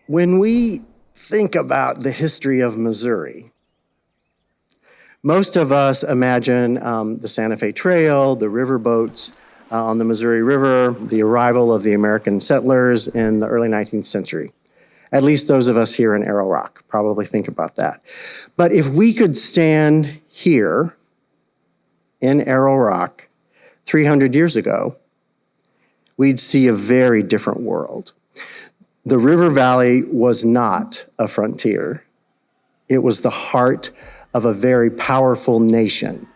When we think about the history of Missouri, most of us imagine the Santa Fe Trail, the riverboats on the Missouri River, the arrival of the American settlers in the early 19th century. At least those of us here in Arrow Rock probably think about that. But if we could stand here in Arrow Rock 300 years ago, we'd see a very different world. The river valley was not a frontier. It was the heart of a very powerful nation.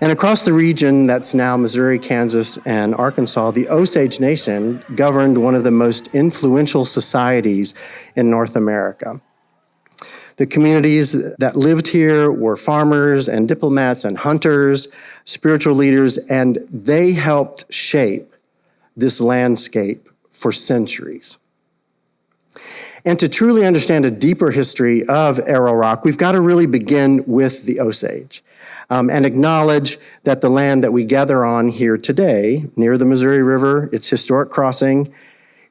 And across the region that's now Missouri, Kansas, and Arkansas, the Osage Nation governed one of the most influential societies in North America. The communities that lived here were farmers and diplomats and hunters, spiritual leaders, and they helped shape this landscape for centuries. And to truly understand a deeper history of Arrow Rock, we've got to really begin with the Osage and acknowledge that the land that we gather on here today, near the Missouri River, its historic crossing,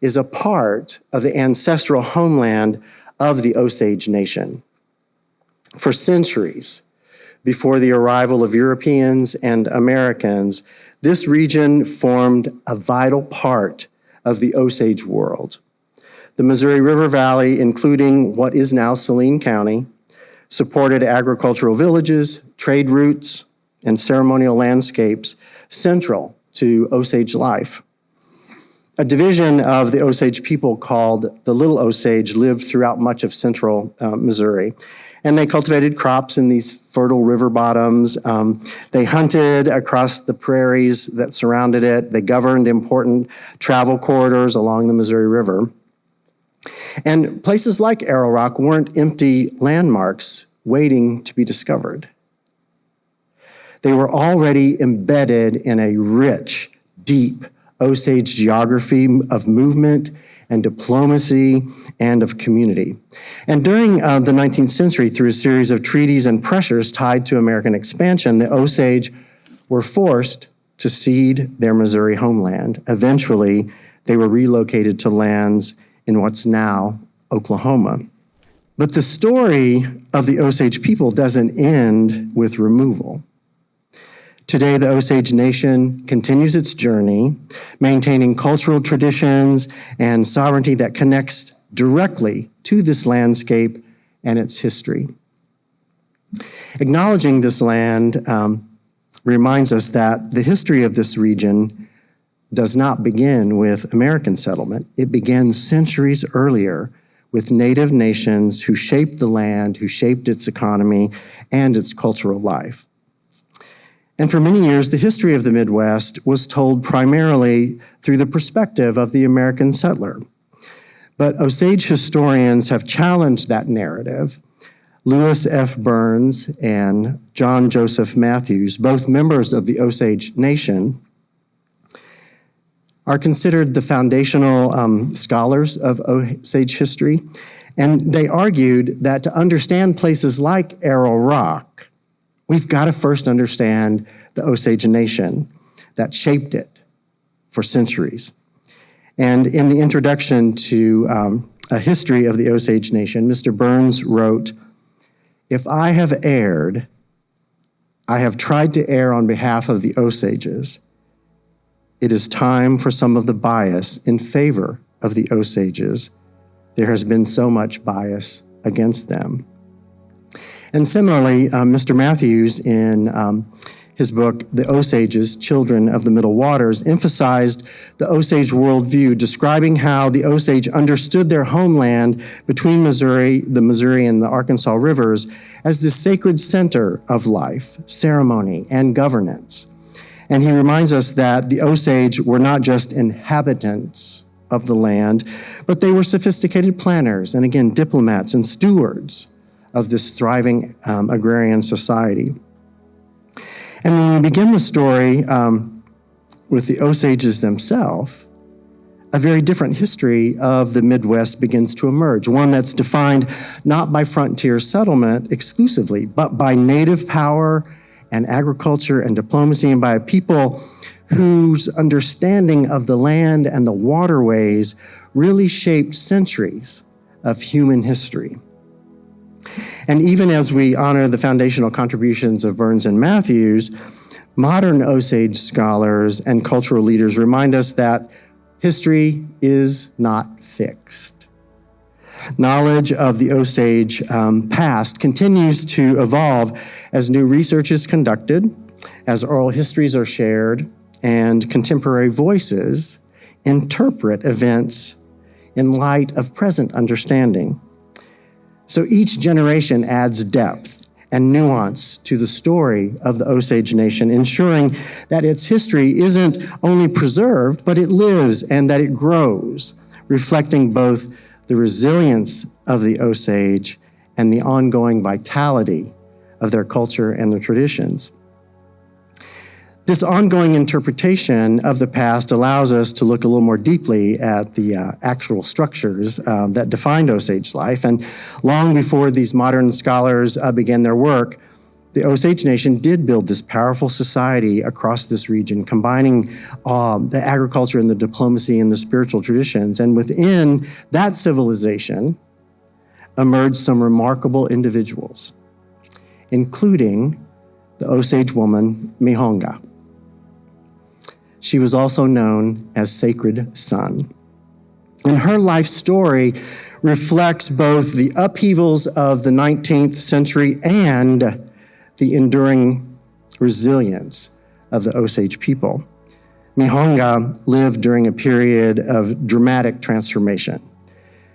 is a part of the ancestral homeland of the Osage Nation. For centuries, before the arrival of Europeans and Americans, this region formed a vital part of the Osage world. The Missouri River Valley, including what is now Saline County, supported agricultural villages, trade routes, and ceremonial landscapes central to Osage life. A division of the Osage people called the Little Osage lived throughout much of central Missouri. And they cultivated crops in these fertile river bottoms. They hunted across the prairies that surrounded it. They governed important travel corridors along the Missouri River. And places like Arrow Rock weren't empty landmarks waiting to be discovered. They were already embedded in a rich, deep Osage geography of movement and diplomacy and of community. And during the 19th century, through a series of treaties and pressures tied to American expansion, the Osage were forced to cede their Missouri homeland. Eventually, they were relocated to lands in what's now Oklahoma. But the story of the Osage people doesn't end with removal. Today, the Osage Nation continues its journey, maintaining cultural traditions and sovereignty that connects directly to this landscape and its history. Acknowledging this land reminds us that the history of this region does not begin with American settlement. It began centuries earlier with native nations who shaped the land, who shaped its economy and its cultural life. And for many years, the history of the Midwest was told primarily through the perspective of the American settler. But Osage historians have challenged that narrative. Lewis F. Burns and John Joseph Matthews, both members of the Osage Nation, are considered the foundational scholars of Osage history. And they argued that to understand places like Arrow Rock, we've got to first understand the Osage Nation that shaped it for centuries. And in the introduction to A History of the Osage Nation, Mr. Burns wrote, "If I have erred, I have tried to err on behalf of the Osages. It is time for some of the bias in favor of the Osages. There has been so much bias against them." And similarly, Mr. Matthews, in his book, The Osages, Children of the Middle Waters, emphasized the Osage worldview, describing how the Osage understood their homeland between the Missouri and the Arkansas rivers as the sacred center of life, ceremony, and governance. And he reminds us that the Osage were not just inhabitants of the land, but they were sophisticated planners, and again, diplomats and stewards of this thriving agrarian society. And when we begin the story with the Osages themselves, a very different history of the Midwest begins to emerge, one that's defined not by frontier settlement exclusively, but by native power and agriculture and diplomacy, and by a people whose understanding of the land and the waterways really shaped centuries of human history. And even as we honor the foundational contributions of Burns and Matthews, modern Osage scholars and cultural leaders remind us that history is not fixed. Knowledge of the Osage past continues to evolve as new research is conducted, as oral histories are shared, and contemporary voices interpret events in light of present understanding. So each generation adds depth and nuance to the story of the Osage Nation, ensuring that its history isn't only preserved, but it lives and that it grows, reflecting both the resilience of the Osage and the ongoing vitality of their culture and their traditions. This ongoing interpretation of the past allows us to look a little more deeply at the actual structures that defined Osage life. And long before these modern scholars began their work, the Osage Nation did build this powerful society across this region, combining the agriculture and the diplomacy and the spiritual traditions. And within that civilization emerged some remarkable individuals, including the Osage woman, Mihonga. She was also known as Sacred Sun. And her life story reflects both the upheavals of the 19th century and the enduring resilience of the Osage people. Mihonga lived during a period of dramatic transformation.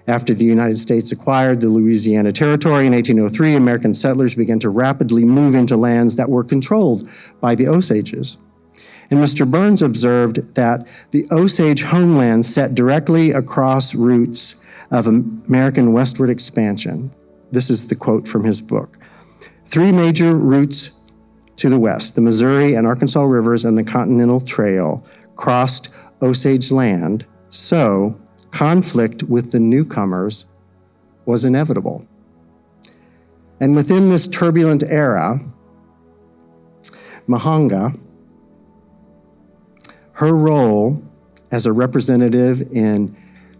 After the United States acquired the Louisiana Territory in 1803, American settlers began to rapidly move into lands that were controlled by the Osages. And Mr. Burns observed that the Osage homeland sat directly across routes of American westward expansion. This is the quote from his book. 3 major routes to the west, the Missouri and Arkansas rivers and the Continental Trail, crossed Osage land, so conflict with the newcomers was inevitable. And within this turbulent era, Mihonga, her role as a representative in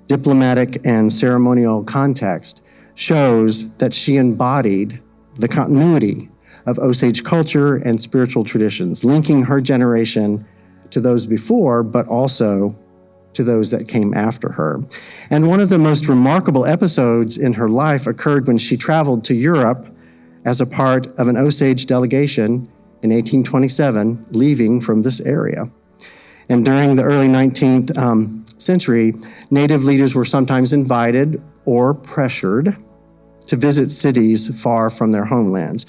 diplomatic and ceremonial context shows that she embodied the continuity of Osage culture and spiritual traditions, linking her generation to those before, but also to those that came after her. And one of the most remarkable episodes in her life occurred when she traveled to Europe as a part of an Osage delegation in 1827, leaving from this area. And during the early 19th century, Native leaders were sometimes invited or pressured to visit cities far from their homelands.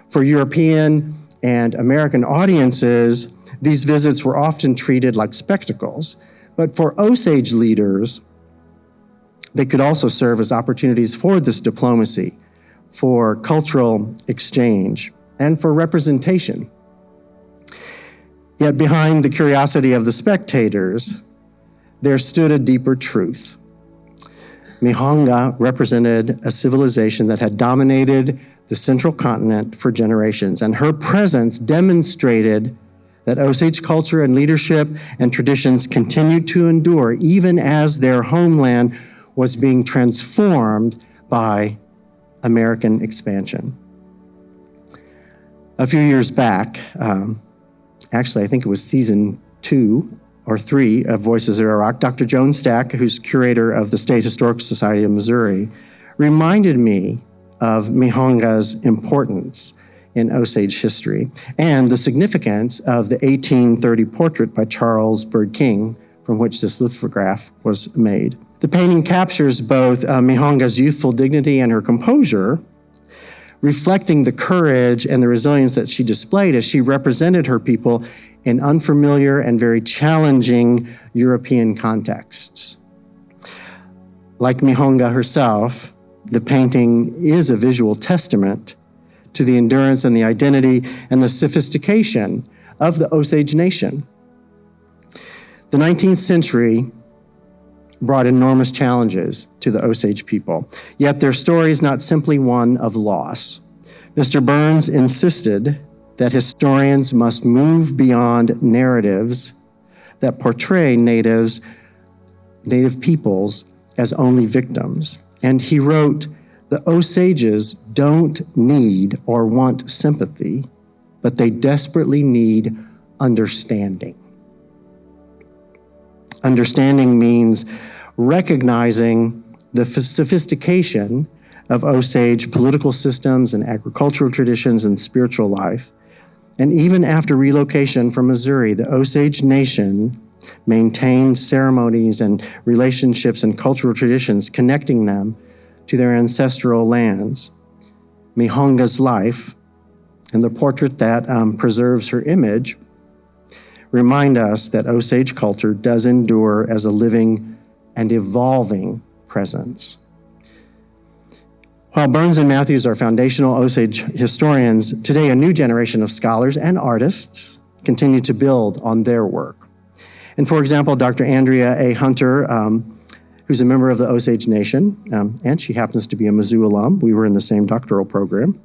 For European and American audiences, these visits were often treated like spectacles. But for Osage leaders, they could also serve as opportunities for this diplomacy, for cultural exchange, and for representation. Yet behind the curiosity of the spectators, there stood a deeper truth. Mihonga represented a civilization that had dominated the central continent for generations, and her presence demonstrated that Osage culture and leadership and traditions continued to endure even as their homeland was being transformed by American expansion. A few years back, actually I think it was season 2 or 3 of Voices of Arrow Rock, Dr. Joan Stack, who's curator of the State Historical Society of Missouri, reminded me of Mihonga's importance in Osage history and the significance of the 1830 portrait by Charles Bird King, from which this lithograph was made. The painting captures both Mihonga's youthful dignity and her composure, reflecting the courage and the resilience that she displayed as she represented her people in unfamiliar and very challenging European contexts. Like Mihonga herself, the painting is a visual testament to the endurance and the identity and the sophistication of the Osage Nation. The 19th century brought enormous challenges to the Osage people, yet their story is not simply one of loss. Mr. Burns insisted that historians must move beyond narratives that portray Native peoples as only victims. And he wrote, "The Osages don't need or want sympathy, but they desperately need understanding." Understanding means recognizing the sophistication of Osage political systems and agricultural traditions and spiritual life. And even after relocation from Missouri, the Osage Nation maintained ceremonies and relationships and cultural traditions connecting them to their ancestral lands. Mihonga's life and the portrait that preserves her image remind us that Osage culture does endure as a living and evolving presence. While Burns and Matthews are foundational Osage historians, today a new generation of scholars and artists continue to build on their work. And for example, Dr. Andrea A. Hunter, who's a member of the Osage Nation, and she happens to be a Mizzou alum. We were in the same doctoral program.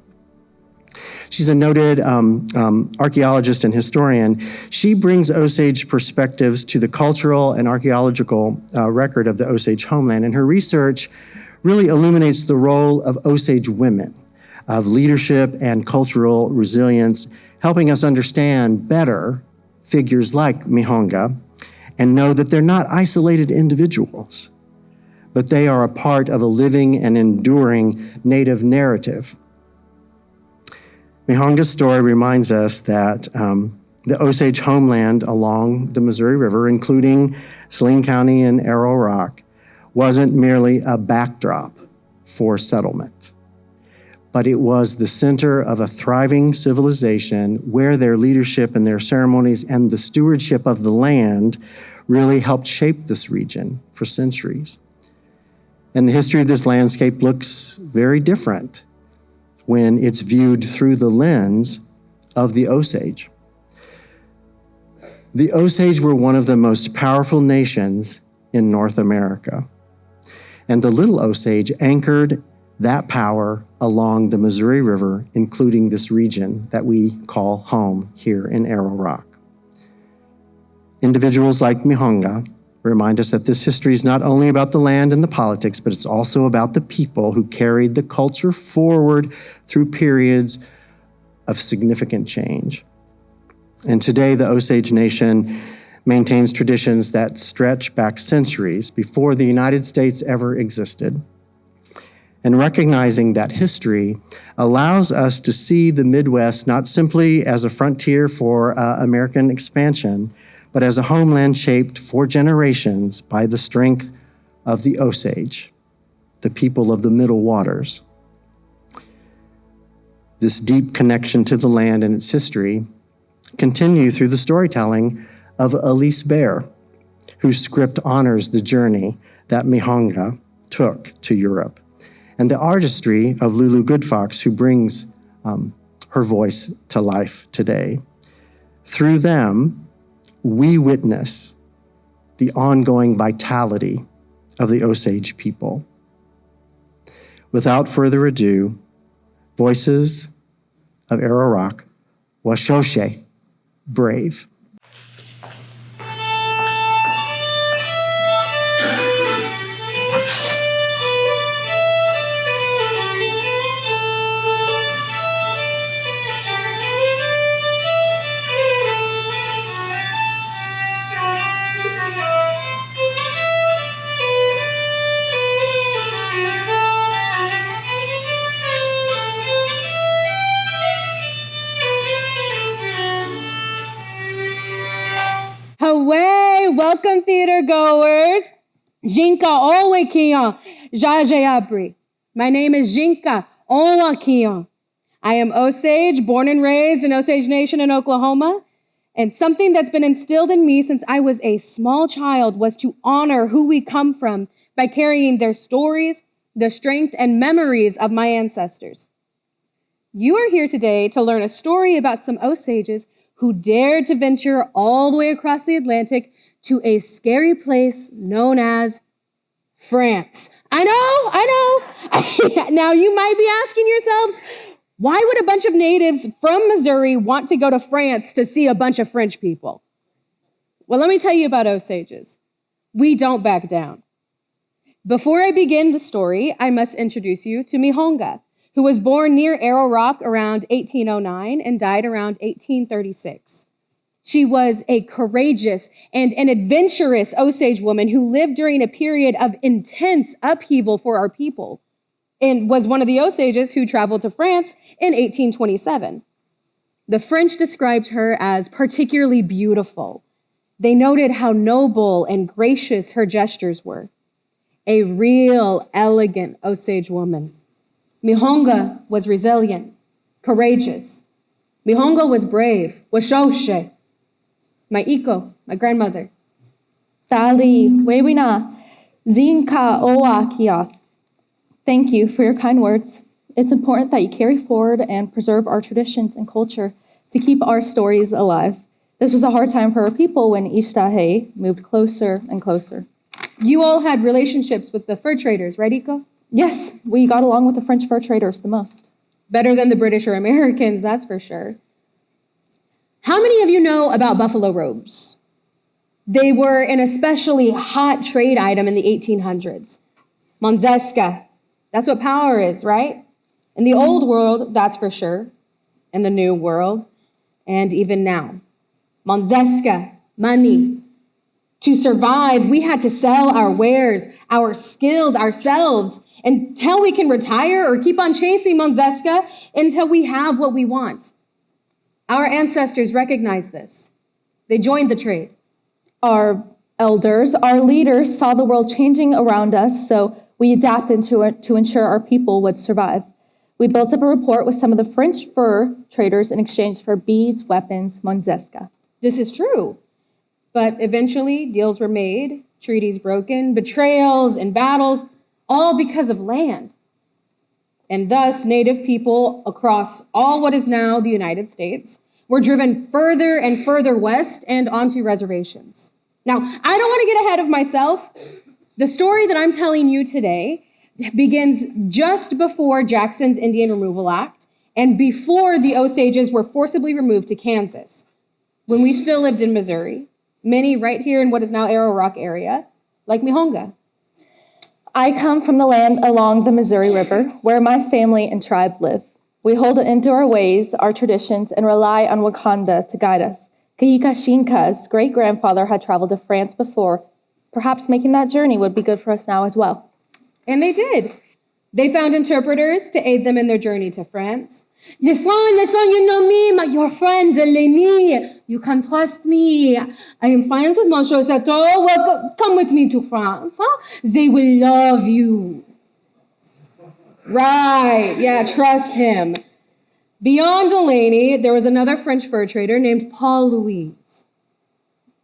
She's a noted archaeologist and historian. She brings Osage perspectives to the cultural and archaeological record of the Osage homeland, and her research really illuminates the role of Osage women, of leadership and cultural resilience, helping us understand better figures like Mihonga and know that they're not isolated individuals, but they are a part of a living and enduring Native narrative. Mihonga's story reminds us that the Osage homeland along the Missouri River, including Saline County and Arrow Rock, wasn't merely a backdrop for settlement, but it was the center of a thriving civilization where their leadership and their ceremonies and the stewardship of the land really helped shape this region for centuries. And the history of this landscape looks very different when it's viewed through the lens of the Osage. The Osage were one of the most powerful nations in North America. And the Little Osage anchored that power along the Missouri River, including this region that we call home here in Arrow Rock. Individuals like Mihonga remind us that this history is not only about the land and the politics, but it's also about the people who carried the culture forward through periods of significant change. And today, the Osage Nation maintains traditions that stretch back centuries before the United States ever existed. And recognizing that history allows us to see the Midwest not simply as a frontier for American expansion, but as a homeland shaped for generations by the strength of the Osage, the people of the Middle Waters. This deep connection to the land and its history continue through the storytelling of Elise, whose script honors the journey that Mihonga took to Europe, and the artistry of Lulu Goodfox, who brings her voice to life today. Through them, we witness the ongoing vitality of the Osage people. Without further ado, Voices of Arrow Rock, Washoshe, Brave. Away, welcome theater goers. Jinka Owekion, Jajeabri. My name is Jinka Owekion. I am Osage, born and raised in Osage Nation in Oklahoma. And something that's been instilled in me since I was a small child was to honor who we come from by carrying their stories, the strength and memories of my ancestors. You are here today to learn a story about some Osages who dared to venture all the way across the Atlantic to a scary place known as France. I know. Now you might be asking yourselves, why would a bunch of natives from Missouri want to go to France to see a bunch of French people? Well, let me tell you about Osages. We don't back down. Before I begin the story, I must introduce you to Mihonga, who was born near Arrow Rock around 1809 and died around 1836. She was a courageous and an adventurous Osage woman who lived during a period of intense upheaval for our people and was one of the Osages who traveled to France in 1827. The French described her as particularly beautiful. They noted how noble and gracious her gestures were. A real elegant Osage woman. Mihonga was resilient, courageous. Mihonga was brave, washoshe. My iko, my grandmother. Dali, wewina, zinka oakia. Thank you for your kind words. It's important that you carry forward and preserve our traditions and culture to keep our stories alive. This was a hard time for our people when Ishtahe moved closer and closer. You all had relationships with the fur traders, right, Iko? Yes, we got along with the French fur traders the most. Better than the British or Americans, that's for sure. How many of you know about buffalo robes? They were an especially hot trade item in the 1800s. Monzeska, that's what power is, right? In the old world, that's for sure. In the new world, and even now. Monzeska, money. To survive, we had to sell our wares, our skills, ourselves, until we can retire or keep on chasing Monzeska until we have what we want. Our ancestors recognized this. They joined the trade. Our elders, our leaders saw the world changing around us, so we adapted to ensure our people would survive. We built up a rapport with some of the French fur traders in exchange for beads, weapons, Monzeska. This is true. But eventually, deals were made, treaties broken, betrayals and battles, all because of land. And thus, Native people across all what is now the United States were driven further and further west and onto reservations. Now, I don't want to get ahead of myself. The story that I'm telling you today begins just before Jackson's Indian Removal Act and before the Osages were forcibly removed to Kansas, when we still lived in Missouri, many right here in what is now Arrow Rock area, like Mihonga. I come from the land along the Missouri River, where my family and tribe live. We hold into our ways, our traditions, and rely on Wakanda to guide us. Kahika Shinka's great-grandfather had traveled to France before. Perhaps making that journey would be good for us now as well. And they did. They found interpreters to aid them in their journey to France. Listen, you know me, your friend, Eleni. You can trust me. I am friends with Monsieur Chateau. Well, come with me to France. Huh? They will love you. Right, yeah, trust him. Beyond Delaney, there was another French fur trader named Paul Louise.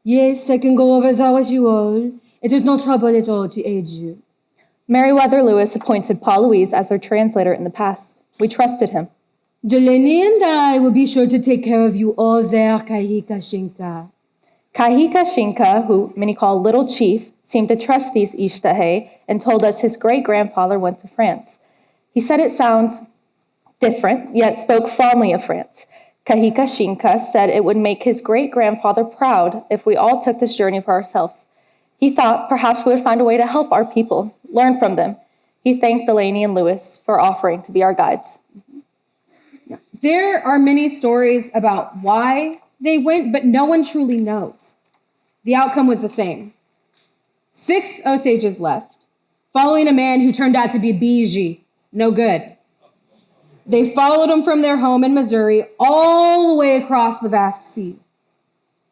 Yes, I can go over there with you all. It is no trouble at all to aid you. Meriwether Lewis appointed Paul Louise as their translator in the past. We trusted him. Delaney and I will be sure to take care of you all there, Kahika Shinka. Kahika Shinka, who many call Little Chief, seemed to trust these Ishtahe and told us his great-grandfather went to France. He said it sounds different, yet spoke fondly of France. Kahika Shinka said it would make his great-grandfather proud if we all took this journey for ourselves. He thought perhaps we would find a way to help our people, learn from them. He thanked Delaney and Lewis for offering to be our guides. There are many stories about why they went, but no one truly knows. The outcome was the same. 6 Osages left, following a man who turned out to be Biji, no good. They followed him from their home in Missouri all the way across the vast sea.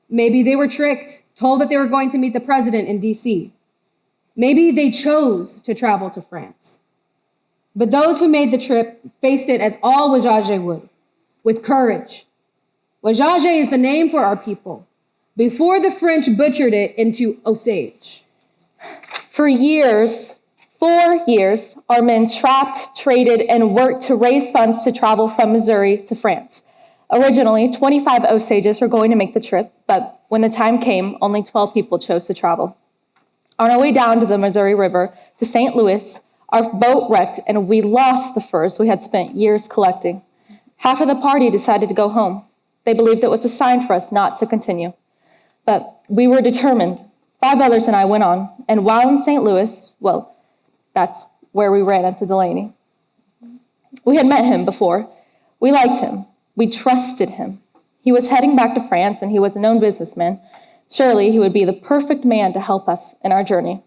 Maybe they were tricked, told that they were going to meet the president in D.C. Maybe they chose to travel to France. But those who made the trip faced it as all Wajaje would, with courage. Wajaje is the name for our people, before the French butchered it into Osage. For years, 4 years, our men trapped, traded, and worked to raise funds to travel from Missouri to France. Originally, 25 Osages were going to make the trip, but when the time came, only 12 people chose to travel. On our way down to the Missouri River to St. Louis, our boat wrecked and we lost the furs we had spent years collecting. Half of the party decided to go home. They believed it was a sign for us not to continue. But we were determined. 5 others and I went on, and while in St. Louis, well, That's where we ran into Delaney. We had met him before. We liked him. We trusted him. He was heading back to France, and he was a known businessman. Surely he would be the perfect man to help us in our journey.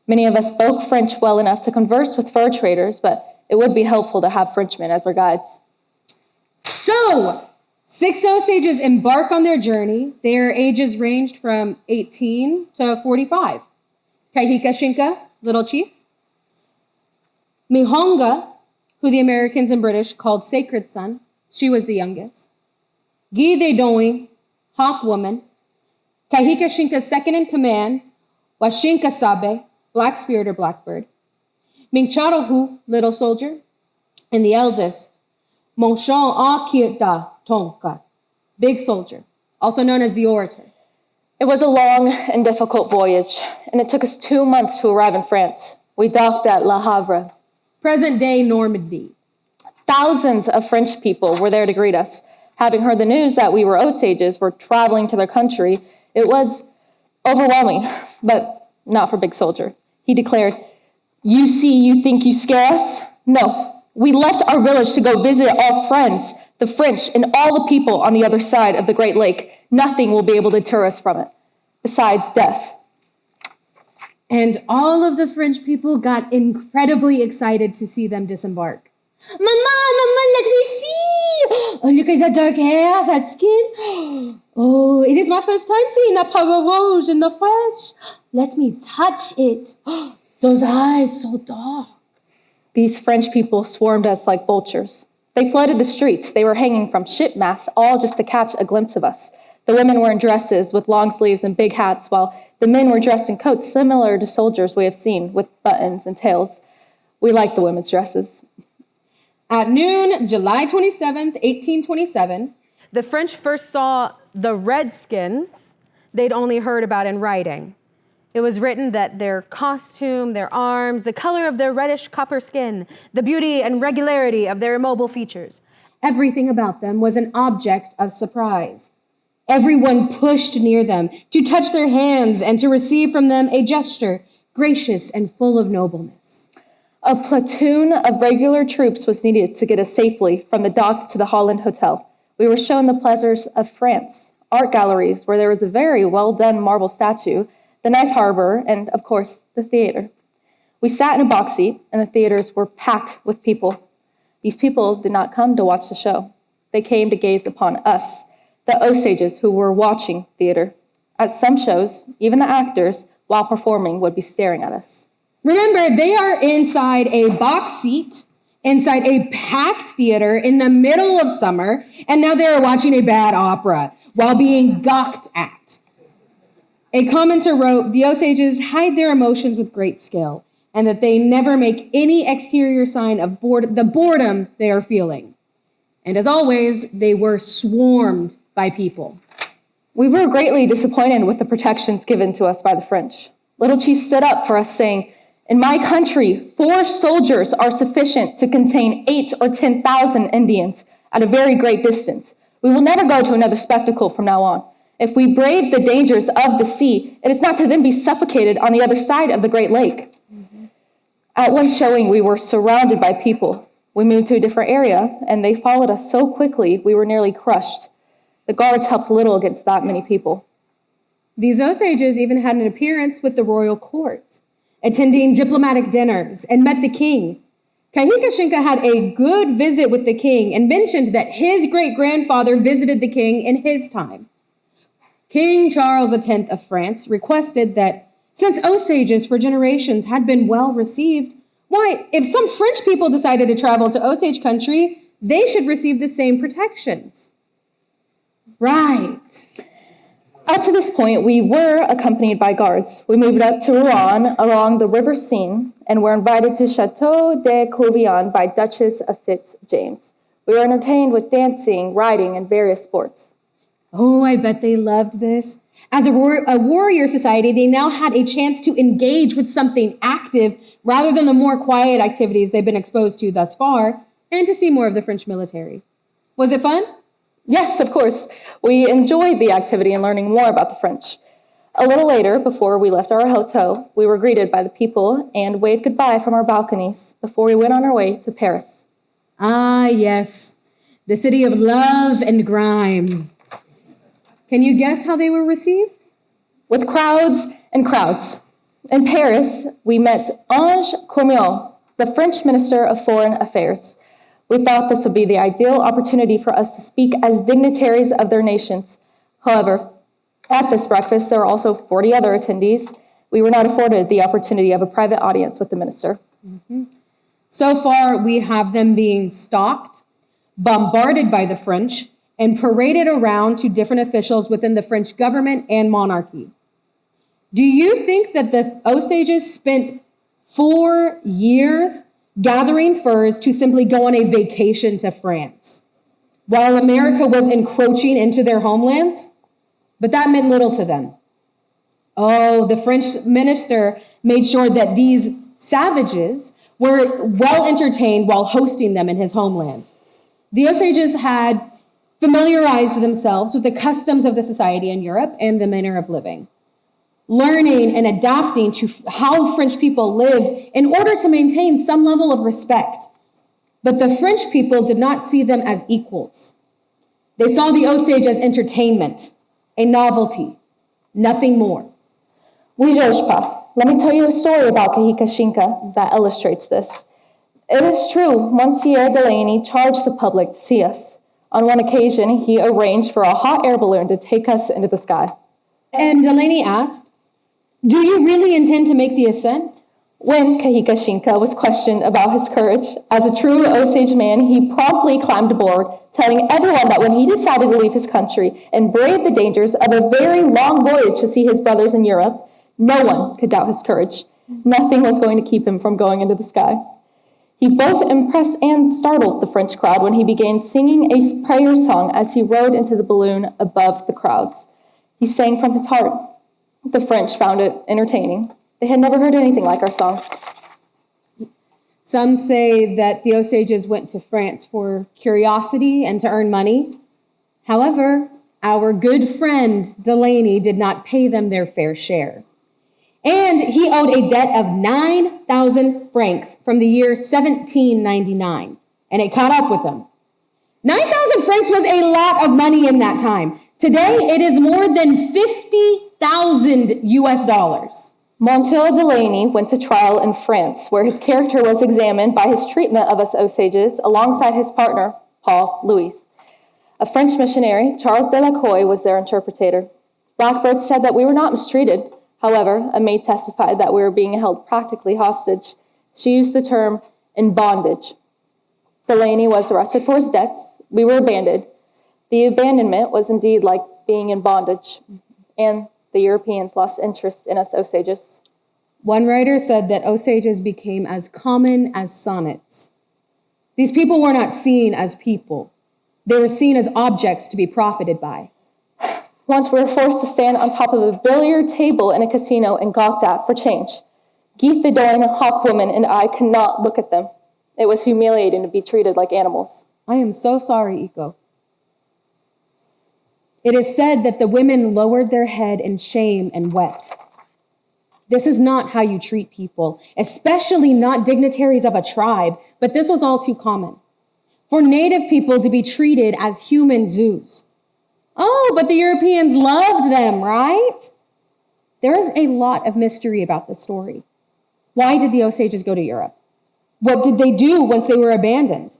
Many of us spoke French well enough to converse with fur traders, but it would be helpful to have Frenchmen as our guides. So, 6 Osages embark on their journey. Their ages ranged from 18 to 45. Kahika Shinka, little chief. Mihonga, who the Americans and British called Sacred Son, she was the youngest. Gide Doing, Hawk Woman. Kahika Shinka's second in command, Washinka Sabe, Black Spirit or Blackbird. Mingcharohu, Little Soldier. And the eldest, Monshon Akita Tonka, Big Soldier, also known as the Orator. It was a long and difficult voyage, and it took us 2 months to arrive in France. We docked at Le Havre. Present-day Normandy. Thousands of French people were there to greet us. Having heard the news that we were Osages, were traveling to their country, it was overwhelming, but not for Big Soldier. He declared, "You see, you think you scare us? No, we left our village to go visit our friends, the French, and all the people on the other side of the Great Lake. Nothing will be able to deter us from it, besides death." And all of the French people got incredibly excited to see them disembark. Mama, let me see! Oh, look at that dark hair, that skin. Oh, it is my first time seeing a power rouge in the flesh. Let me touch it. Those eyes, so dark. These French people swarmed us like vultures. They flooded the streets. They were hanging from ship masts, all just to catch a glimpse of us. The women were in dresses with long sleeves and big hats, while the men were dressed in coats similar to soldiers we have seen, with buttons and tails. We liked the women's dresses. At noon, July 27th, 1827, the French first saw the Redskins they'd only heard about in writing. It was written that their costume, their arms, the color of their reddish copper skin, the beauty and regularity of their immobile features, everything about them was an object of surprise. Everyone pushed near them to touch their hands and to receive from them a gesture gracious and full of nobleness. A platoon of regular troops was needed to get us safely from the docks to the Holland Hotel. We were shown the pleasures of France, art galleries where there was a very well-done marble statue, the nice harbor, and, of course, the theater. We sat in a box seat, and the theaters were packed with people. These people did not come to watch the show. They came to gaze upon us, the Osages who were watching theater. At some shows, even the actors, while performing, would be staring at us. Remember, they are inside a box seat, inside a packed theater in the middle of summer, and now they are watching a bad opera while being gawked at. A commenter wrote, "The Osages hide their emotions with great skill, and that they never make any exterior sign of the boredom they are feeling." And as always, they were swarmed by people. We were greatly disappointed with the protections given to us by the French. Little Chief stood up for us, saying, "In my country, 4 soldiers are sufficient to contain 8 or 10,000 Indians at a very great distance. We will never go to another spectacle from now on. If we brave the dangers of the sea, it is not to then be suffocated on the other side of the Great Lake." At one showing, we were surrounded by people. We moved to a different area, and they followed us so quickly we were nearly crushed. The guards helped little against that many people. These Osages even had an appearance with the royal court, attending diplomatic dinners, and met the king. Kahika Shinka had a good visit with the king and mentioned that his great-grandfather visited the king in his time. King Charles X of France requested that, since Osages for generations had been well received, why, if some French people decided to travel to Osage country, they should receive the same protections. Right. Up to this point, we were accompanied by guards. We moved up to Rouen along the River Seine and were invited to Chateau de Courvillon by Duchess of Fitzjames. We were entertained with dancing, riding, and various sports. Oh, I bet they loved this. As a warrior society, they now had a chance to engage with something active rather than the more quiet activities they've been exposed to thus far, and to see more of the French military. Was it fun? Yes, of course. We enjoyed the activity and learning more about the French. A little later, before we left our hotel, we were greeted by the people and waved goodbye from our balconies before we went on our way to Paris. Ah, yes, the city of love and grime. Can you guess how they were received? With crowds and crowds. In Paris, we met Ange Cormion, the French Minister of Foreign Affairs. We thought this would be the ideal opportunity for us to speak as dignitaries of their nations. However, at this breakfast, there were also 40 other attendees. We were not afforded the opportunity of a private audience with the minister. Mm-hmm. So far, we have them being stalked, bombarded by the French, and paraded around to different officials within the French government and monarchy. Do you think that the Osages spent 4 years gathering furs to simply go on a vacation to France, while America was encroaching into their homelands? But that meant little to them. Oh, the French minister made sure that these savages were well entertained while hosting them in his homeland. The Osages had familiarized themselves with the customs of the society in Europe and the manner of living, learning and adapting to how French people lived in order to maintain some level of respect. But the French people did not see them as equals. They saw the Osage as entertainment, a novelty, nothing more. Oui, Georges pas. Let me tell you a story about Kahika Shinka that illustrates this. It is true, Monsieur Delaney charged the public to see us. On one occasion, he arranged for a hot air balloon to take us into the sky. And Delaney asked, "Do you really intend to make the ascent?" When Kahika Shinka was questioned about his courage, as a true Osage man, he promptly climbed aboard, telling everyone that when he decided to leave his country and brave the dangers of a very long voyage to see his brothers in Europe, no one could doubt his courage. Nothing was going to keep him from going into the sky. He both impressed and startled the French crowd when he began singing a prayer song as he rode into the balloon above the crowds. He sang from his heart. The French found it entertaining. They had never heard anything like our songs. Some say that the Osages went to France for curiosity and to earn money. However, our good friend Delaney did not pay them their fair share. And he owed a debt of 9,000 francs from the year 1799, and it caught up with him. 9,000 francs was a lot of money in that time. Today, it is more than 50,000 US dollars. Monsieur Delaney went to trial in France, where his character was examined by his treatment of us Osages alongside his partner, Paul Louis. A French missionary, Charles Delacroix, was their interpreter. Blackbird said that we were not mistreated. However, a maid testified that we were being held practically hostage. She used the term in bondage. Delaney was arrested for his debts. We were abandoned. The abandonment was indeed like being in bondage, and the Europeans lost interest in us Osages. One writer said that Osages became as common as sonnets. These people were not seen as people. They were seen as objects to be profited by. Once we were forced to stand on top of a billiard table in a casino and gawked at for change. Geeth the Doan Hawkwoman and I could not look at them. It was humiliating to be treated like animals. I am so sorry, Iko. It is said that the women lowered their head in shame and wept. This is not how you treat people, especially not dignitaries of a tribe, but this was all too common. For native people to be treated as human zoos. Oh, but the Europeans loved them, right? There is a lot of mystery about this story. Why did the Osages go to Europe? What did they do once they were abandoned?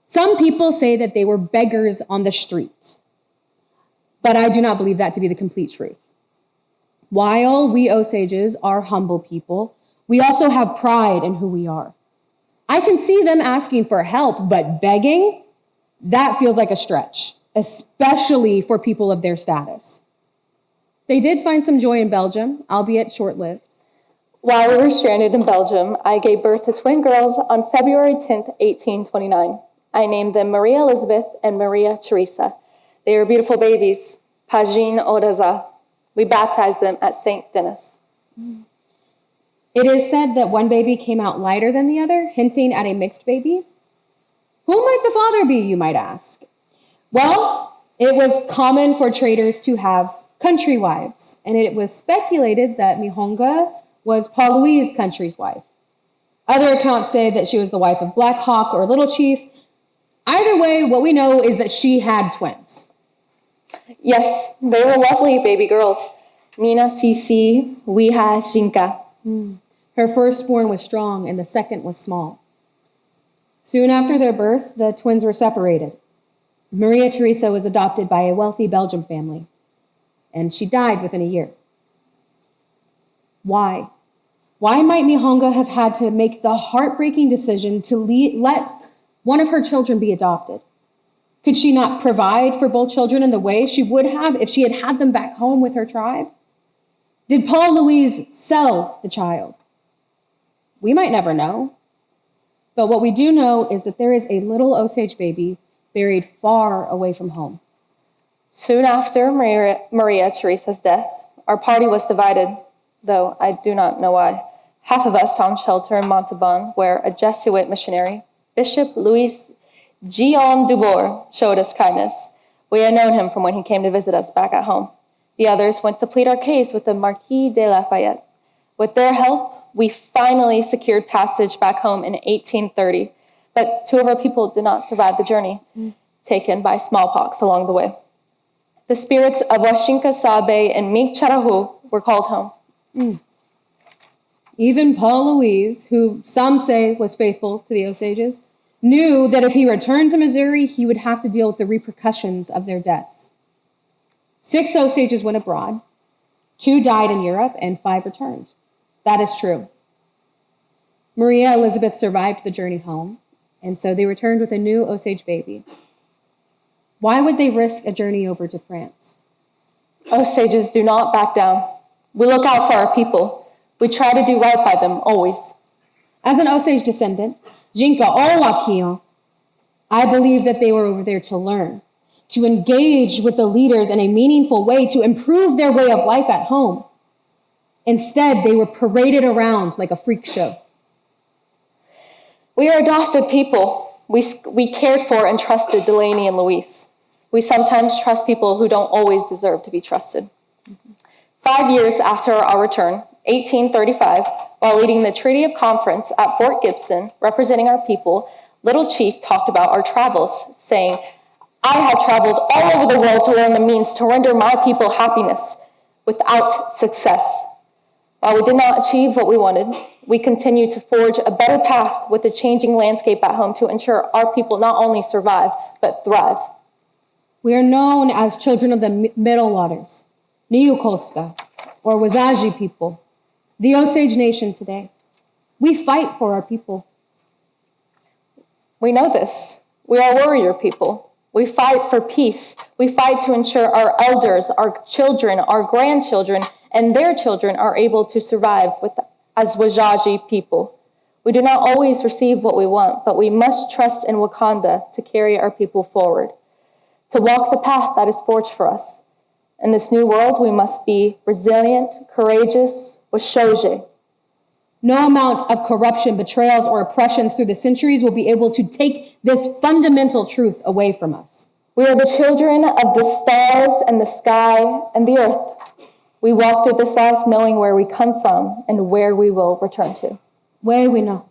Some people say that they were beggars on the streets, but I do not believe that to be the complete truth. While we Osages are humble people, we also have pride in who we are. I can see them asking for help, but begging, that feels like a stretch, especially for people of their status. They did find some joy in Belgium, albeit short-lived. While we were stranded in Belgium, I gave birth to twin girls on February 10th, 1829. I named them Maria Elizabeth and Maria Teresa. They were beautiful babies, Pagine Odaza. We baptized them at St. Denis. It is said that one baby came out lighter than the other, hinting at a mixed baby. Who might the father be, you might ask? Well, it was common for traders to have country wives, and it was speculated that Mihonga was Paul Louis' country's wife. Other accounts say that she was the wife of Black Hawk or Little Chief. Either way, what we know is that she had twins. Yes, they were lovely baby girls. Mina, Sisi, Wiha, Jinka. Her firstborn was strong and the second was small. Soon after their birth, the twins were separated. Maria Theresa was adopted by a wealthy Belgian family, and she died within a year. Why? Why might Mihonga have had to make the heartbreaking decision to let one of her children be adopted? Could she not provide for both children in the way she would have if she had had them back home with her tribe? Did Paul Louise sell the child? We might never know. But what we do know is that there is a little Osage baby buried far away from home. Soon after Maria Theresa's death, our party was divided, though I do not know why. Half of us found shelter in Montauban, where a Jesuit missionary, Bishop Louis Guillaume Dubourg, showed us kindness. We had known him from when he came to visit us back at home. The others went to plead our case with the Marquis de Lafayette. With their help, we finally secured passage back home in 1830, but 2 of our people did not survive the journey, taken by smallpox along the way. The spirits of Washinka Sabe and Mink Charahu were called home. Even Paul Louise, who some say was faithful to the Osages, knew that if he returned to Missouri, he would have to deal with the repercussions of their deaths. 6 Osages went abroad, 2 died in Europe, and 5 returned. That is true. Maria Elizabeth survived the journey home, and so they returned with a new Osage baby. Why would they risk a journey over to France? Osages do not back down. We look out for our people. We try to do right by them, always. As an Osage descendant, Jinka Olakion, I believe that they were over there to learn, to engage with the leaders in a meaningful way, to improve their way of life at home. Instead, they were paraded around like a freak show. We are adopted people. We cared for and trusted Delaney and Louise. We sometimes trust people who don't always deserve to be trusted. 5 years after our return, 1835, while leading the Treaty of Conference at Fort Gibson, representing our people, Little Chief talked about our travels, saying, "I have traveled all over the world to learn the means to render my people happiness without success. While we did not achieve what we wanted, we continue to forge a better path with the changing landscape at home to ensure our people not only survive, but thrive." We are known as children of the Middle Waters, Niukoska, or Wazaji people, the Osage Nation today. We fight for our people. We know this. We are warrior people. We fight for peace. We fight to ensure our elders, our children, our grandchildren, and their children are able to survive as Wazaji people. We do not always receive what we want, but we must trust in Wakanda to carry our people forward, to walk the path that is forged for us. In this new world, we must be resilient, courageous, Washoje. No amount of corruption, betrayals, or oppressions through the centuries will be able to take this fundamental truth away from us. We are the children of the stars and the sky and the earth. We walk through this life knowing where we come from and where we will return to. Way we know.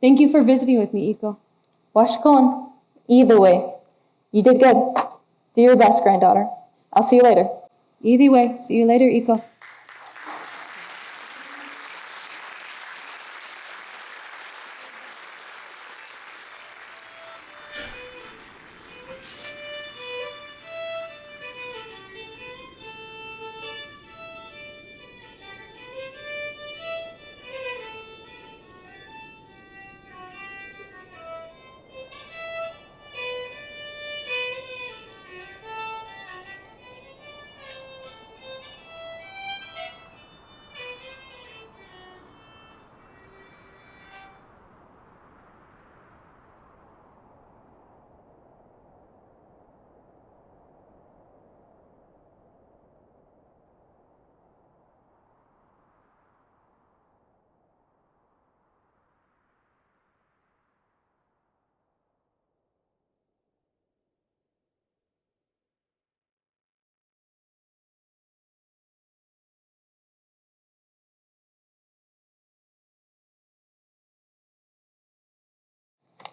Thank you for visiting with me, Iko. Washkon. Either way, you did good. Do your best, granddaughter. I'll see you later. Either way, see you later, Iko.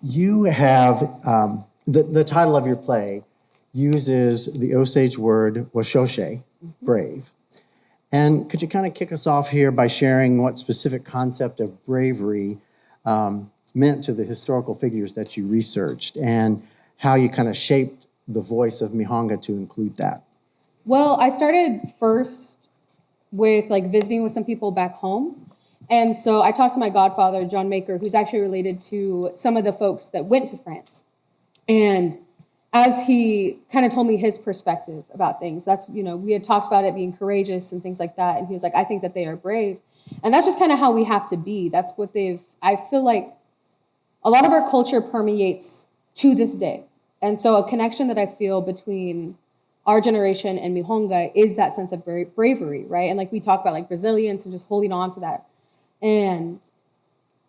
You have, the title of your play uses the Osage word washoshe, brave. And could you kind of kick us off here by sharing what specific concept of bravery meant to the historical figures that you researched and how you kind of shaped the voice of Mihanga to include that? Well, I started first with visiting with some people back home. And so I talked to my godfather, John Maker, who's actually related to some of the folks that went to France. And as he kind of told me his perspective about things, that's, we had talked about it being courageous and things like that. And he was like, I think that they are brave. And that's just kind of how we have to be. That's what I feel like a lot of our culture permeates to this day. And so a connection that I feel between our generation and Mihanga is that sense of bravery, right? And we talk about resilience and just holding on to that. And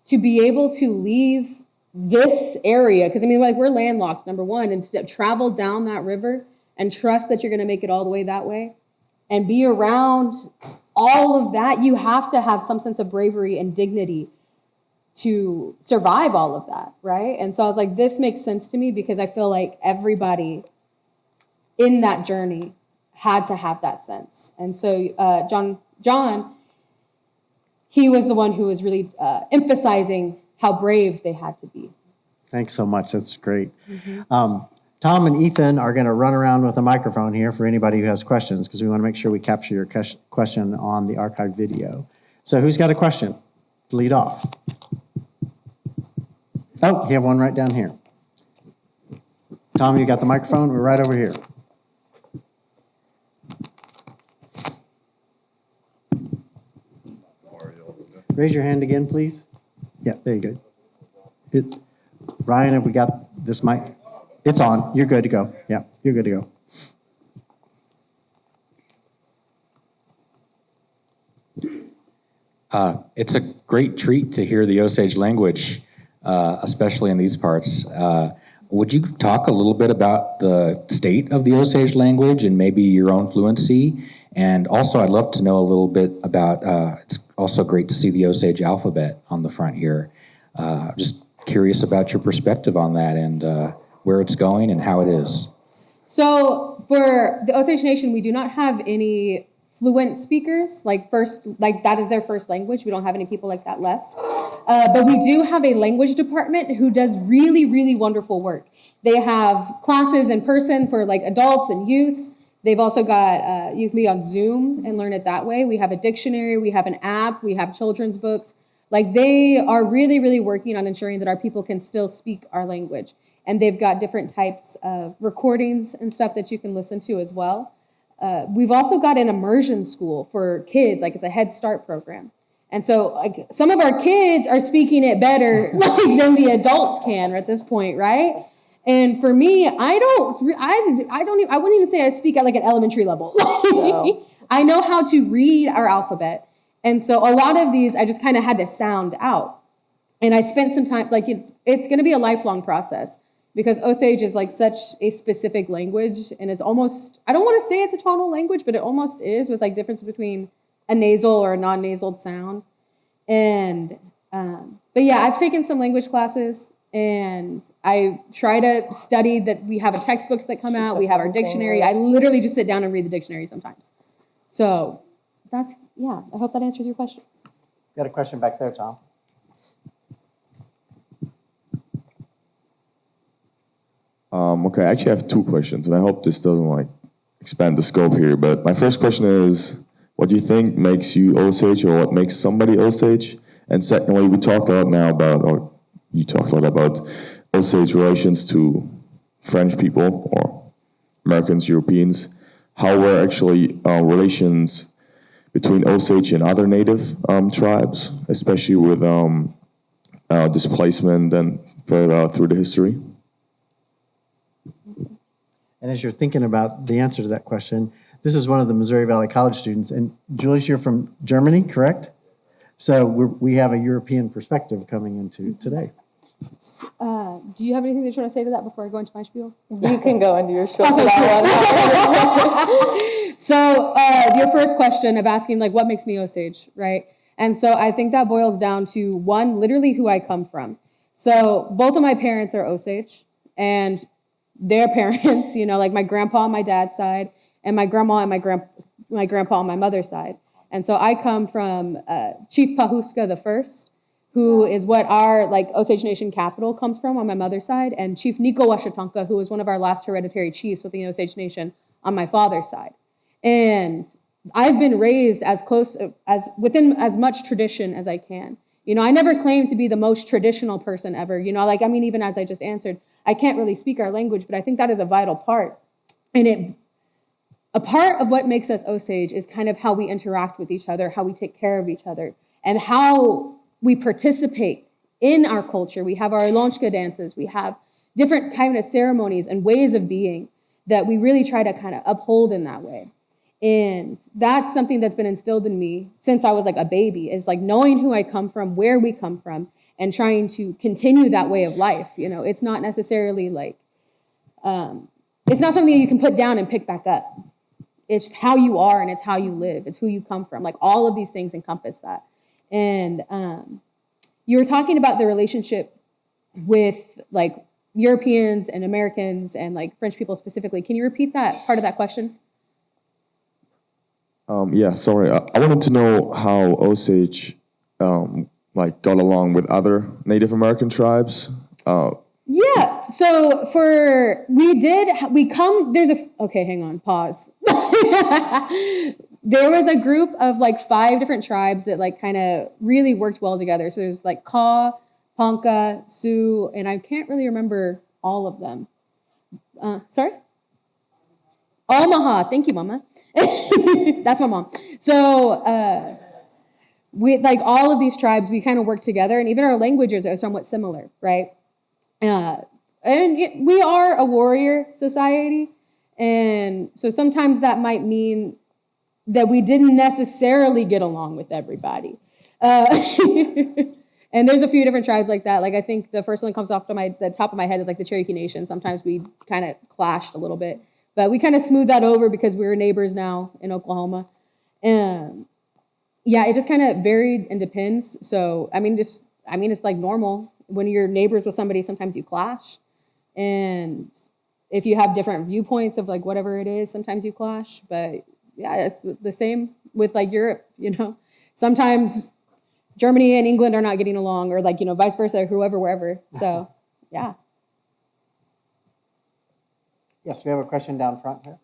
to be able to leave this area, because we're landlocked, number one, and to travel down that river and trust that you're going to make it all the way that way and be around all of that, you have to have some sense of bravery and dignity to survive all of that, right? And so I was like, this makes sense to me because I feel like everybody in that journey had to have that sense. And so John, he was the one who was really emphasizing how brave they had to be. Thanks so much. That's great. Mm-hmm. Tom and Ethan are going to run around with a microphone here for anybody who has questions because we want to make sure we capture your question on the archived video. So who's got a question? Lead off. Oh, you have one right down here. Tom, you got the microphone? We're right over here. Raise your hand again, please. Yeah, there you go. Ryan, have we got this mic? It's on. You're good to go. Yeah, you're good to go. It's a great treat to hear the Osage language, especially in these parts. Would you talk a little bit about the state of the Osage language and maybe your own fluency? And also, I'd love to know a little bit about, it's also great to see the Osage alphabet on the front here. Just curious about your perspective on that and where it's going and how it is. So for the Osage Nation, we do not have any fluent speakers, that is their first language. We don't have any people like that left. But we do have a language department who does really, really wonderful work. They have classes in person for adults and youths. They've also got, you can be on Zoom and learn it that way. We have a dictionary, we have an app, we have children's books. They are really, really working on ensuring that our people can still speak our language. And they've got different types of recordings and stuff that you can listen to as well. We've also got an immersion school for kids, it's a Head Start program. And so some of our kids are speaking it better than the adults can at this point, right? And for me, I wouldn't even say I speak at an elementary level. No. I know how to read our alphabet. And so a lot of these, I just kind of had to sound out. And I spent some time, it's going to be a lifelong process because Osage is such a specific language. And it's almost, I don't want to say it's a tonal language, but it almost is with difference between a nasal or a non-nasal sound. And, but yeah, I've taken some language classes. And I try to study that we have textbooks that come out. We have our dictionary. I literally just sit down and read the dictionary sometimes. So I hope that answers your question. Got a question back there, Tom. Okay, I actually have two questions, and I hope this doesn't expand the scope here. But my first question is, what do you think makes you Osage, or what makes somebody Osage? And secondly, we talked a lot now about, you talked a lot about Osage relations to French people or Americans, Europeans. How were actually relations between Osage and other native tribes, especially with displacement and further through the history? And as you're thinking about the answer to that question, this is one of the Missouri Valley College students. And Julius, you're from Germany, correct? So we have a European perspective coming into today. Do you have anything that you want to say to that before I go into my spiel? You can go into your spiel for that one. So your first question of asking what makes me Osage, right? And so I think that boils down to one, literally who I come from. So both of my parents are Osage, and their parents, like my grandpa on my dad's side, and my grandma and my grandpa on my mother's side. And so I come from Chief Pahuska the First, who is what our Osage Nation capital comes from on my mother's side, and Chief Nico Washatanka, who was one of our last hereditary chiefs within the Osage Nation on my father's side. And I've been raised as close as within as much tradition as I can. I never claimed to be the most traditional person ever. Even as I just answered, I can't really speak our language, but I think that is a vital part. And a part of what makes us Osage is kind of how we interact with each other, how we take care of each other, and how we participate in our culture. We have our Lonchka dances. We have different kind of ceremonies and ways of being that we really try to kind of uphold in that way. And that's something that's been instilled in me since I was a baby, is knowing who I come from, where we come from, and trying to continue that way of life. It's not necessarily it's not something you can put down and pick back up. It's how you are, and it's how you live. It's who you come from. All of these things encompass that. And you were talking about the relationship with Europeans and Americans and French people specifically. Can you repeat that part of that question? Yeah, sorry. I wanted to know how Osage got along with other Native American tribes. Yeah. So okay, hang on, pause. There was a group of 5 different tribes that kind of really worked well together. So there's Kaw, Ponca, Sioux, and I can't really remember all of them. Sorry? Omaha. Thank you, Mama. That's my mom. So we all of these tribes, we kind of work together, and even our languages are somewhat similar, right? And we are a warrior society, and so sometimes that might mean that we didn't necessarily get along with everybody. And there's a few different tribes like that. I think the first one that comes off to the top of my head is the Cherokee Nation. Sometimes we kind of clashed a little bit, but we kind of smoothed that over because we're neighbors now in Oklahoma. And yeah, it just kind of varied and depends. So, it's normal. When you're neighbors with somebody, sometimes you clash. And if you have different viewpoints of whatever it is, sometimes you clash. But yeah, it's the same with Europe, Sometimes Germany and England are not getting along, or vice versa, whoever, wherever. So, yeah. Yes, we have a question down front here.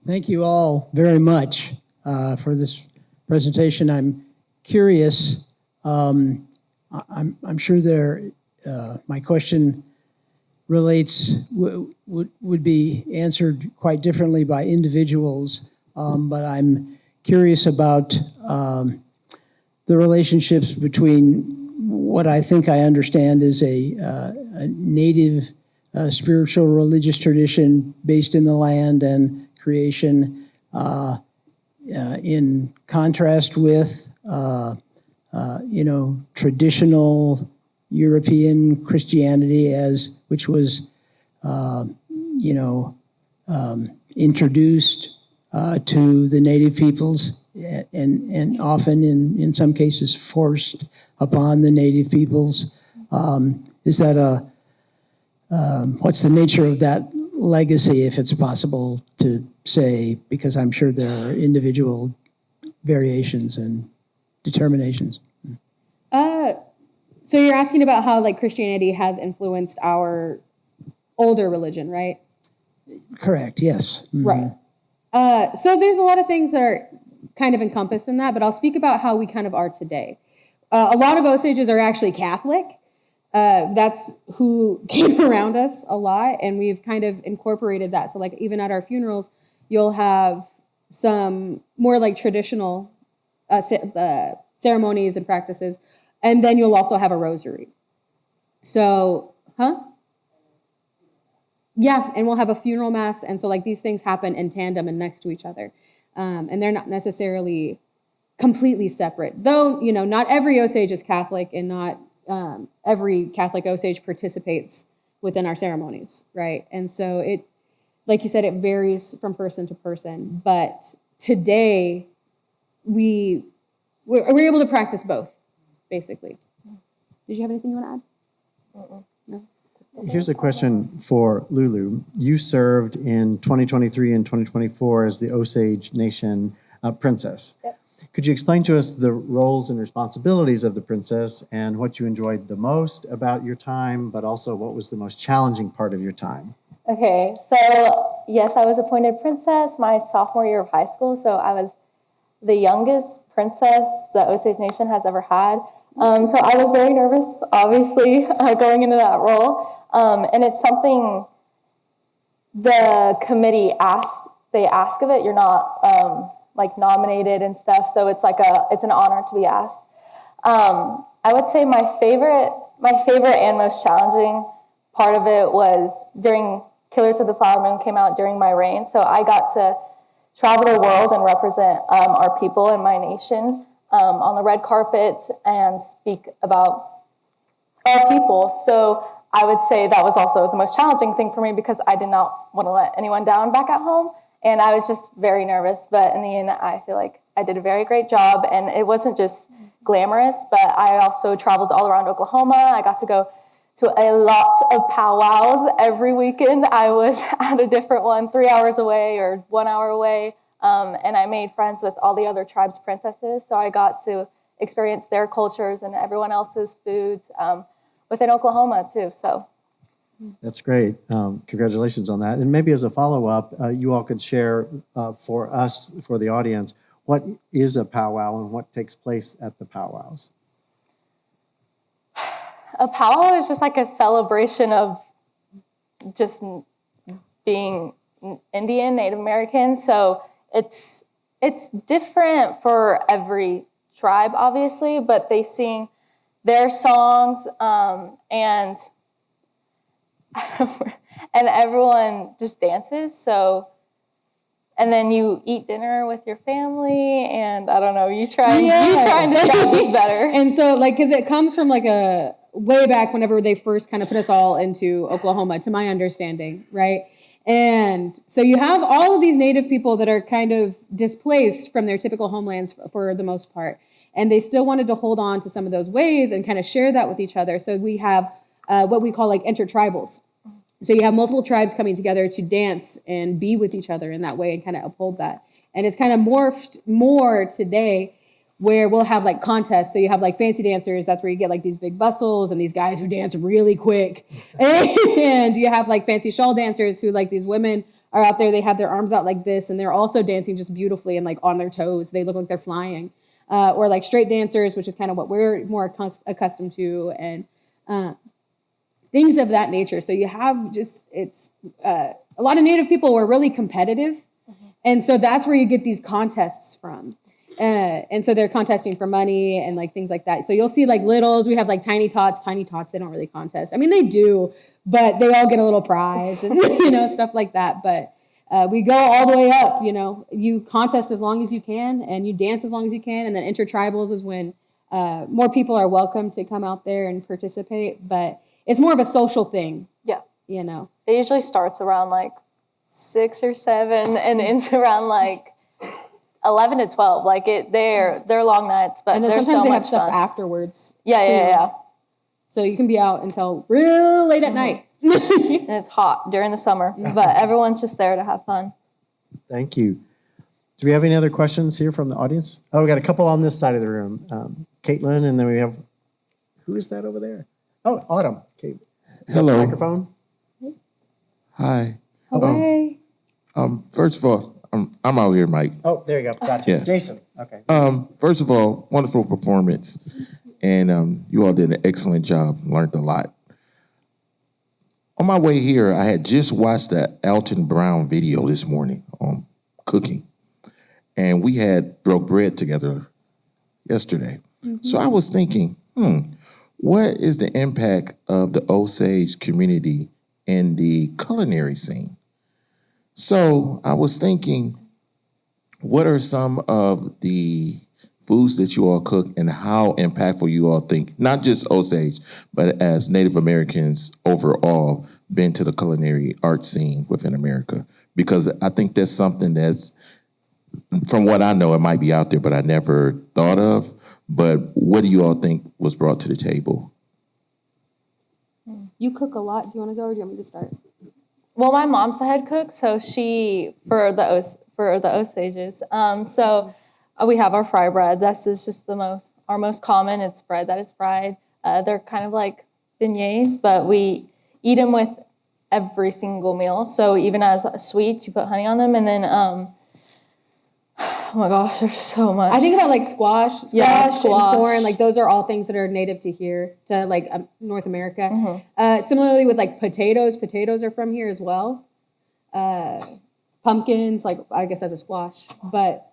Thank you all very much for this presentation. I'm curious. I'm sure my question would be answered quite differently by individuals, but I'm curious about the relationships between what I think I understand is a native spiritual religious tradition based in the land and creation, in contrast with traditional European Christianity, which was introduced to the native peoples, and often in some cases forced upon the native peoples. Is that what's the nature of that legacy, if it's possible to say, because I'm sure there are individual variations and determinations? So you're asking about how Christianity has influenced our older religion, right? Correct, yes. Mm-hmm. Right. So there's a lot of things that are kind of encompassed in that, but I'll speak about how we kind of are today. A lot of Osages are actually Catholic. That's who came around us a lot, and we've kind of incorporated that. So even at our funerals, you'll have some more traditional ceremonies and practices, and then you'll also have a rosary. So, yeah, and we'll have a funeral mass, and so these things happen in tandem and next to each other, and they're not necessarily completely separate. Though not every Osage is Catholic, and not every Catholic Osage participates within our ceremonies, right? And so it, like you said, it varies from person to person. But today, we're able to practice both, basically. Did you have anything you want to add? No? Here's a question for Lulu. You served in 2023 and 2024 as the Osage Nation princess. Yep. Could you explain to us the roles and responsibilities of the princess and what you enjoyed the most about your time, but also what was the most challenging part of your time? Okay, so yes, I was appointed princess my sophomore year of high school, so I was the youngest princess the Osage Nation has ever had. So I was very nervous, obviously, going into that role. And it's something the committee they ask of it. You're not like nominated and stuff, so it's an honor to be asked. I would say my favorite and most challenging part of it was during Killers of the Flower Moon came out during my reign, so I got to travel the world and represent our people and my nation on the red carpet and speak about our people. So I would say that was also the most challenging thing for me because I did not want to let anyone down back at home, and I was just very nervous. But in the end, I feel like I did a very great job, and it wasn't just glamorous, but I also traveled all around Oklahoma. I got to go to a lot of powwows every weekend. I was at a different one, 3 hours away or 1 hour away, and I made friends with all the other tribes' princesses, so I got to experience their cultures and everyone else's foods within Oklahoma, too. So That's great. Congratulations on that. And maybe as a follow-up, you all could share for us, for the audience, what is a powwow and what takes place at the powwows? a powwow is just like a celebration of just being Indian, Native American. So it's different for every tribe, obviously, but they sing their songs and everyone just dances. So, and then you eat dinner with your family, and I don't know, you try and describe this better. And so, like, because it comes from like a way back whenever they first kind of put us all into Oklahoma, to my understanding, right? And so you have all of these Native people that are kind of displaced from their typical homelands for the most part. And they still wanted to hold on to some of those ways and kind of share that with each other. So we have what we call like intertribals. So you have multiple tribes coming together to dance and be with each other in that way and kind of uphold that. And it's kind of morphed more today where we'll have like contests. So you have like fancy dancers. That's where you get like these big bustles and these guys who dance really quick. And you have like fancy shawl dancers who, like, these women are out there. They have their arms out like this and they're also dancing just beautifully and like on their toes. They look like they're flying. Or like straight dancers, which is kind of what we're more accustomed to, and things of that nature. So you have just, it's a lot of Native people were really competitive. Mm-hmm. And so that's where you get these contests from. And so they're contesting for money and like things like that. So you'll see like littles, we have like tiny tots, they don't really contest. I mean, they do, but they all get a little prize and, stuff like that. But we go all the way up, you contest as long as you can and you dance as long as you can. And then intertribals is when more people are welcome to come out there and participate. But it's more of a social thing. Yeah. It usually starts around like 6 or 7 and ends around like 11 to 12. Like they're long nights, but and then there's sometimes so they much have stuff fun. Afterwards. Yeah. So you can be out until real late at night. And it's hot during the summer, but everyone's just there to have fun. Thank you. Do we have any other questions here from the audience? Oh, we got a couple on this side of the room. Caitlin, and then we have, who is that over there? Oh, Autumn. Okay. Hello. Microphone. Hi. Hey. First of all, I'm out here, Mike. Oh, there you go. Gotcha. Yeah. Jason. Okay. First of all, wonderful performance, and you all did an excellent job. Learned a lot. On my way here, I had just watched the Alton Brown video this morning on cooking, and we had broke bread together yesterday. Mm-hmm. So I was thinking, what is the impact of the Osage community in the culinary scene? So I was thinking, what are some of the foods that you all cook and how impactful you all think, not just Osage, but as Native Americans overall, been to the culinary art scene within America. Because I think that's something that's, from what I know, it might be out there, but I never thought of. But what do you all think was brought to the table? You cook a lot. Do you want to go or do you want me to start? Well, my mom's a head cook, so she for the Osages. So we have our fry bread. This is just our most common. It's bread that is fried. They're kind of like beignets, but we eat them with every single meal. So even as sweets, you put honey on them, and then oh my gosh, there's so much. I think about like squash squash. and corn. Like those are all things that are native to here, to like North America. Similarly with like potatoes. Potatoes are from here as well. Pumpkins, like I guess that's a squash. But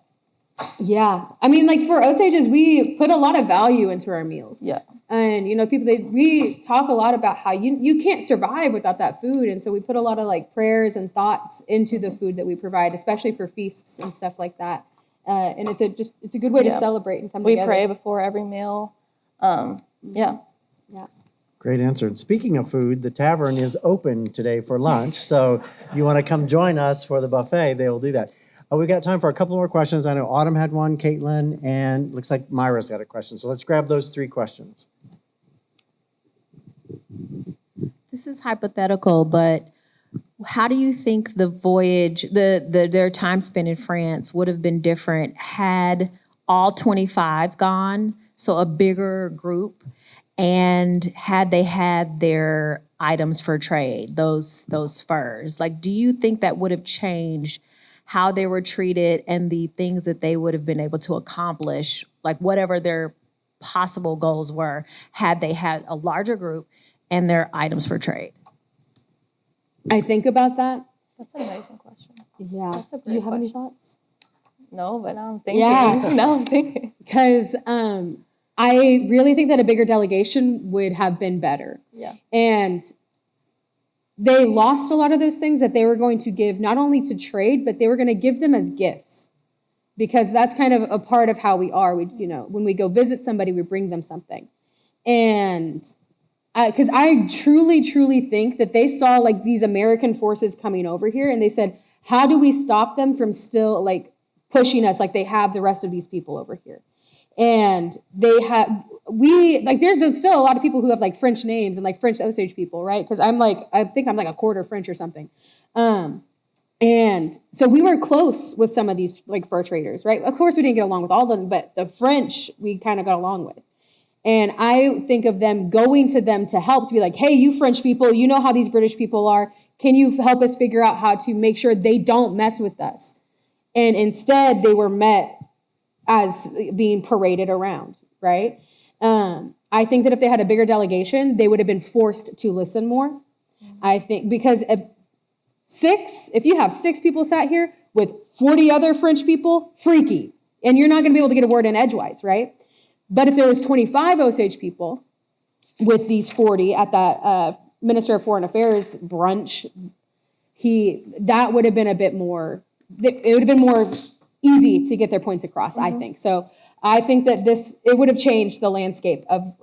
yeah, I mean, like for Osages, we put a lot of value into our meals. Yeah. And you know, we talk a lot about how you can't survive without that food, and so we put a lot of like prayers and thoughts into the food that we provide, especially for feasts and stuff like that. And it's a good way to celebrate and come together. We pray before every meal. Yeah. Great answer. And speaking of food, the tavern is open today for lunch. So you want to come join us for the buffet, they will do that. We've got time for a couple more questions. I know Autumn had one, Caitlin, and looks like Myra's got a question. So let's grab those 3 questions. This is hypothetical, but how do you think the voyage, their time spent in France would have been different had all 25 gone, so a bigger group, and had they had their items for trade, those furs? Like, do you think that would have changed how they were treated and the things that they would have been able to accomplish, like whatever their possible goals were, had they had a larger group and their items for trade? I think about that. That's an amazing question. Yeah. That's a Do you great have any question. thoughts? No, but now I'm thinking. Yeah. Now I'm thinking. Because I really think that a bigger delegation would have been better. Yeah. And they lost a lot of those things that they were going to give not only to trade, but they were going to give them as gifts. Because that's kind of a part of how we are. We, you know, when we go visit somebody, we bring them something. And because I truly, truly think that they saw like these American forces coming over here and they said, how do we stop them from still like pushing us like they have the rest of these people over here? And there's still a lot of people who have like French names and like French Osage people, right? Because I think I'm like a quarter French or something. And so we were close with some of these like fur traders, right? Of course we didn't get along with all of them, but the French we kind of got along with. And I think of them going to them to help, to be like, hey, you French people, you know how these British people are. Can you help us figure out how to make sure they don't mess with us? And instead they were met as being paraded around, right? I think that if they had a bigger delegation, they would have been forced to listen more. I think because if you have 6 people sat here with 40 other French people, freaky. And you're not going to be able to get a word in edgewise, right? But if there was 25 Osage people with these 40 at that Minister of Foreign Affairs brunch, that would have been a bit more, it would have been more easy to get their points across, I think. So I think that it would have changed the landscape of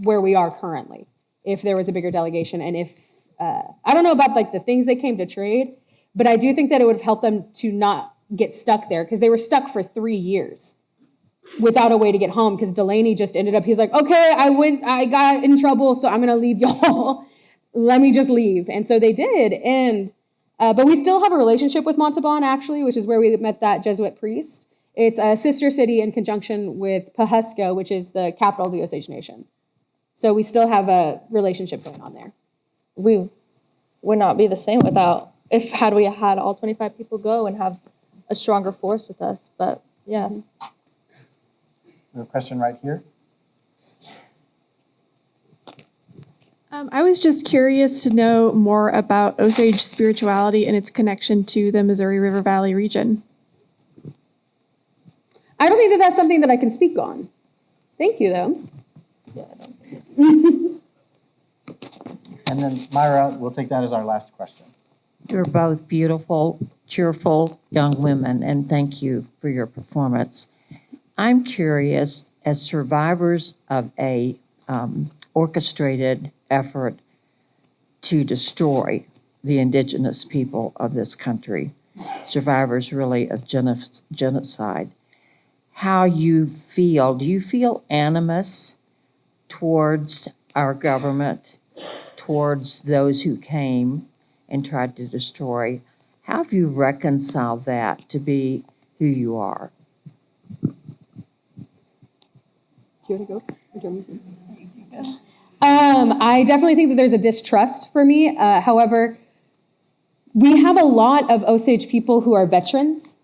where we are currently if there was a bigger delegation. And if, I don't know about like the things they came to trade, but I do think that it would have helped them to not get stuck there because they were stuck for 3 years without a way to get home because Delaney just ended up, he's like, okay, I got in trouble, so I'm going to leave y'all. Let me just leave. And so they did. And but we still have a relationship with Montauban, actually, which is where we met that Jesuit priest. It's a sister city in conjunction with Pawhuska, which is the capital of the Osage Nation. So we still have a relationship going on there. We would not be the same had we had all 25 people go and have a stronger force with us. But yeah. A question right here. I was just curious to know more about Osage spirituality and its connection to the Missouri River Valley region. I don't think that that's something that I can speak on. Thank you, though. Yeah, I don't. And then Myra, we'll take that as our last question. You're both beautiful, cheerful young women, and thank you for your performance. I'm curious, as survivors of a orchestrated effort to destroy the indigenous people of this country, survivors really of genocide, how you feel. Do you feel animus towards our government, towards those who came and tried to destroy? How have you reconciled that to be who you are? I definitely think that there's a distrust for me. However, we have a lot of Osage people who are veterans.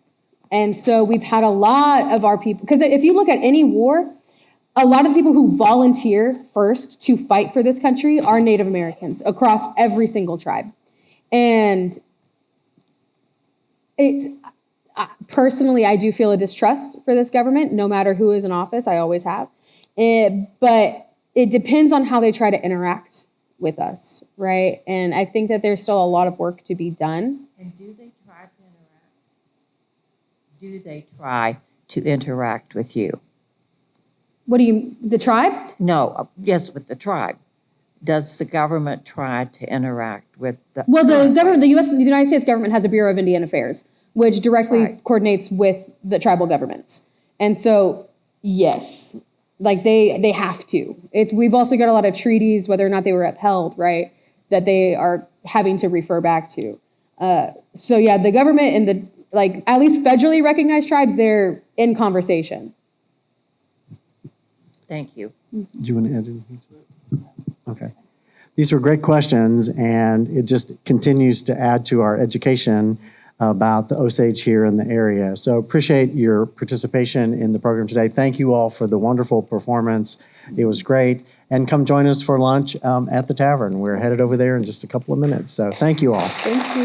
And so we've had a lot of our people, because if you look at any war, a lot of the people who volunteer first to fight for this country are Native Americans across every single tribe. And it's personally, I do feel a distrust for this government, no matter who is in office. I always have. But it depends on how they try to interact with us, right? And I think that there's still a lot of work to be done. And do they try to interact? Do they try to interact with you? What do you, the tribes? No, yes, with the tribe. Does the government try to interact with the... Well, the government, the United States government has a Bureau of Indian Affairs, which directly coordinates with the tribal governments. And so, yes, like they have to. We've also got a lot of treaties, whether or not they were upheld, right, that they are having to refer back to. So yeah, the government and the, like, at least federally recognized tribes, they're in conversation. Thank you. Do you want to add anything to it? Okay. These were great questions, and it just continues to add to our education about the Osage here in the area. So appreciate your participation in the program today. Thank you all for the wonderful performance. It was great. And come join us for lunch at the tavern. We're headed over there in just a couple of minutes. So thank you all. Thank you.